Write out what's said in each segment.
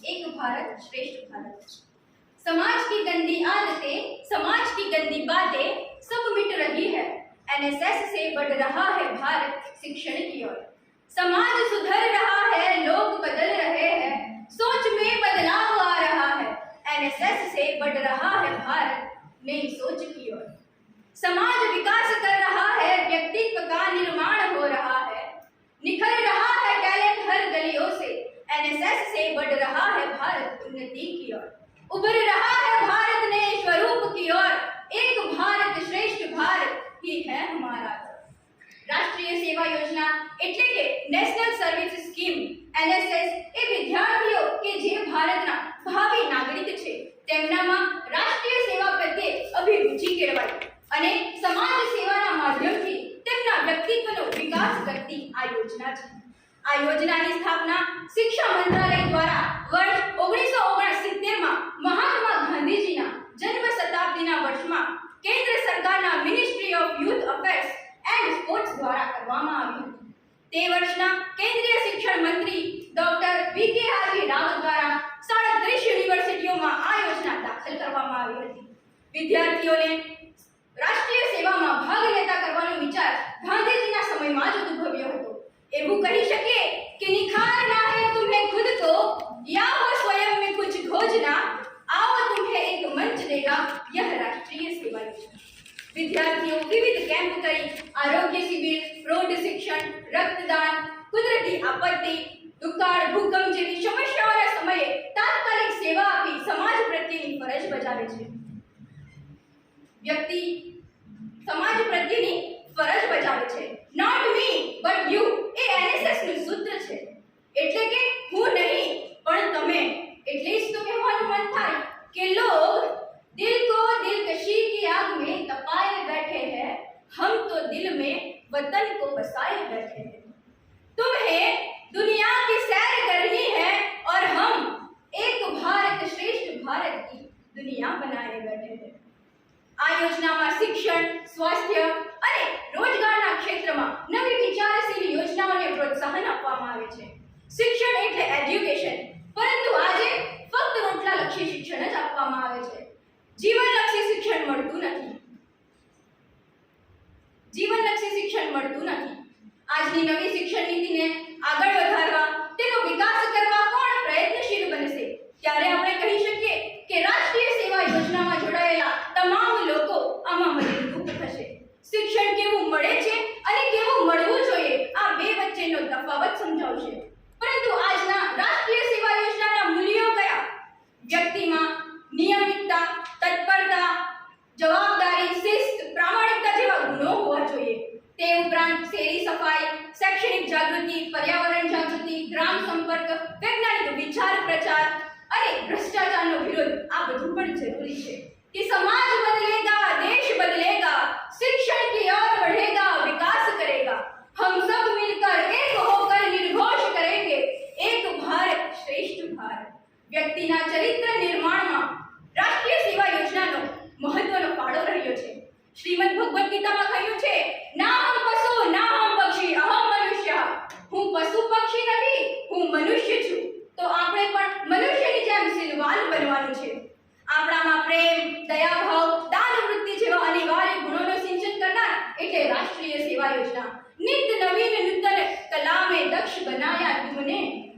एक भारत श्रेष्ठ भारत। समाज की गंदी आदतें, समाज की गंदी बातें सब मिट रही है। एनएसएस से बढ़ रहा है भारत शिक्षण की ओर। समाज सुधर रहा है, लोग बदल रहे हैं, सोच में बदलाव आ रहा है। एनएसएस से बढ़ रहा है भारत नई सोच की ओर। समाज विकास कर रहा है, व्यक्तित्व का निर्माण हो रहा है, निखर रहा है टैलेंट हर गलियों से। एनएसएस से बढ़ रहा है भारत उन्नति की ओर। उभर रहा है भारत नए स्वरूप की ओर। एक भारत श्रेष्ठ भारत ही है हमारा। राष्ट्रीय सेवा योजना એટલે કે નેશનલ સર્વિસ સ્કીમ એનએસએસ એ વિદ્યાર્થીઓ કે જે ભારતના ભાવિ નાગરિક છે તેમનામાં રાષ્ટ્રીય સેવા પ્રત્યે અભિરુચિ કેળવાય અને સમાજ સેવાના માધ્યમથી તેમના વ્યક્તિત્વનો વિકાસ કરતી આ યોજના છે। આ યોજનાની સ્થાપના શિક્ષા મંત્રાલય દ્વારા વર્ષ 1969માં મહાત્મા ગાંધીજીના જન્મ શતાબ્દીના વર્ષમાં કેન્દ્ર સરકારના ministry of youth affairs and sports દ્વારા કરવામાં આવી હતી। તે વર્ષના કેન્દ્રીય શિક્ષણ મંત્રી ડોક્ટર વી.કે.આર.વી. રાવ દ્વારા 37 યુનિવર્સિટીઓમાં આ યોજના દાખલ કરવામાં આવી હતી। વિદ્યાર્થીઓને રાષ્ટ્રીય સેવામાં ભાગ લેતા કરવાનો વિચાર ગાંધીજીના સમયમાં જ ઉદ્ભવ્યો હતો। એવું કહી શકીએ કે નિખાरना है तुम्हें खुद को, या हो स्वयं में कुछ खोजना, आओ तुम्हें एक मंच देगा यह राष्ट्रीय सेवा योजना। विद्यार्थियों विविध कैंप करी आरोग्य शिविर, रोड शिक्षण, रक्तदान, कुदरती आपत्ति, दुकाळ, भूकंप જેવી સમસ્યાઓના સમયે તાત્કાલિક સેવા આપી સમાજ પ્રત્યેની ફરજ બજાવે છે। વ્યક્તિ સમાજ પ્રત્યેની ફરજ બજાવે છે। નોટ મી બટ યુ એ એનએસએસ નું સૂત્ર છે। એટલે કે હું નહીં પણ તમે। એટલે જ તો કહેવાનું મન થાય કે લોગ दिल को दिलकशी की आग में तपाए बैठे हैं, हम तो दिल में वतन को बसाए बैठे हैं। तुम्हें दुनिया की सैर करनी है और हम एक भारत श्रेष्ठ भारत की दुनिया बनाए बैठे हैं। આ યોજનામાં શિક્ષણ, સ્વાસ્થ્ય અને રોજગારના ક્ષેત્રમાં નવી વિચારશીલ યોજનાઓને પ્રોત્સાહન આપવામાં આવે છે। શિક્ષણ એટલે એજ્યુકેશન, પરંતુ આજે ફક્ત રોટલાલક્ષી શિક્ષણ જ આપવામાં આવે છે। જીવનલક્ષી શિક્ષણ મળતું નથી। જીવનલક્ષી શિક્ષણ મળતું નથી। આજની નવી શિક્ષણ નીતિને આગળ વધારવા, તેનો વિકાસ કરવા કોણ પ્રયત્નશીલ બનશે? ત્યારે આપણે કહી શકીએ કે રાષ્ટ્રીય સેવા યોજનામાં જોડાયેલા તમામ લોકો આમાં મદદરૂપ થશે। શિક્ષણ કેવું મળે છે અને કેવું મળવું જોઈએ આ બે વચ્ચેનો તફાવત સમજાવશે। પરંતુ આજના રાષ્ટ્રીય સેવા યોજનાના મૂલ્યો કયા? વ્યક્તિમાં નિયમિતતા, તત્પરતા, જવાબદારી, શિસ્ત, પ્રામાણિકતા જેવા ગુણો હોવા જોઈએ। તે ઉપરાંત શેરી સફાઈ, શૈક્ષણિક જાગૃતિ, પર્યાવરણ જાગૃતિ, ગ્રામ સંપર્ક, વૈજ્ઞાનિક વિચાર પ્રચાર અને ભ્રષ્ટાચારનો વિરોધ આ બધું પણ જરૂરી છે कि समाज बदलेगा, देश बदलेगा, शिक्षण की ओर बढ़ेगा, विकास करेगा। हम सब मिलकर एक होकर निर्घोष करेंगे एक भारत श्रेष्ठ भारत। વ્યક્તિના ચરિત્ર નિર્માણમાં રાષ્ટ્રીય સેવા યોજનાનો મહત્વનો ફાળો રહ્યો છે। શ્રીમદ ભગવદ ગીતામાં કહ્યું છે, ના હમ પશુ ના હમ પક્ષી અહમ મનુષ્ય। હું પશુ પક્ષી નથી, હું મનુષ્ય છું। તો આપણે પણ મનુષ્યની જેમ શીલવાન બનવાનું છે। આપણામાં પ્રેમ, દયાભાવ, દાન વૃત્તિ જેવા અનિવાર્ય ગુણોનો સિંચન કરનાર એટલે રાષ્ટ્રીય સેવા યોજના। નિત્ય નવીન નૂતન કલા में दक्ष बनाया तुमने,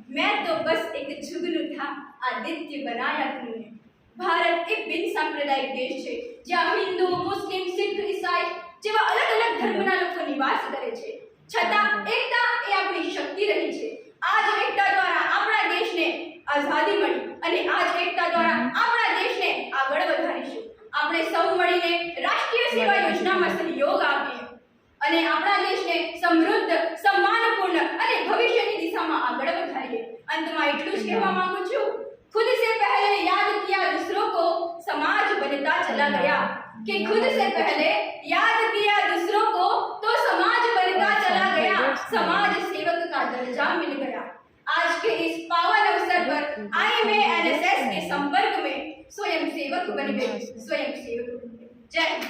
मैं तो बस एक जुगनू था, आदित्य बनाया तुमने। ભારત એક બિન સાંપ્રદાયિક દેશ છે જ્યાં હિન્દુ, મુસ્લિમ, શીખ, ઈસાઈ જેવા અલગ અલગ ધર્મના લોકો નિવાસ કરે છે। છતાં એકતા એ આપણી શક્તિ રહી છે। આ જ એકતા દ્વારા આપણા દેશને આઝાદી મળી અને આ જ એકતા દ્વારા આપણા દેશને આગળ વધારીશું। આપણે સૌ મળીને રાષ્ટ્રીય સેવા યોજનામાં સહયોગ આપીએ અને આપણા દેશને સમૃદ્ધ, સન્માનપૂર્ણ અને ભવિષ્યની દિશામાં આગળ વધારીએ। અંતમાં એટલું જ કહેવા માંગુ છું, खुद से पहले याद किया दूसरों को, समाज बनता चला गया। कि खुद से पहले याद किया दूसरों को तो समाज बनता चला गया, समाज सेवक का दर्जा मिल गया। आज के इस पावन अवसर पर आई मैं एनएसएस के संपर्क में स्वयं सेवक बन गई, स्वयं सेवक बन गई। जय हिंद।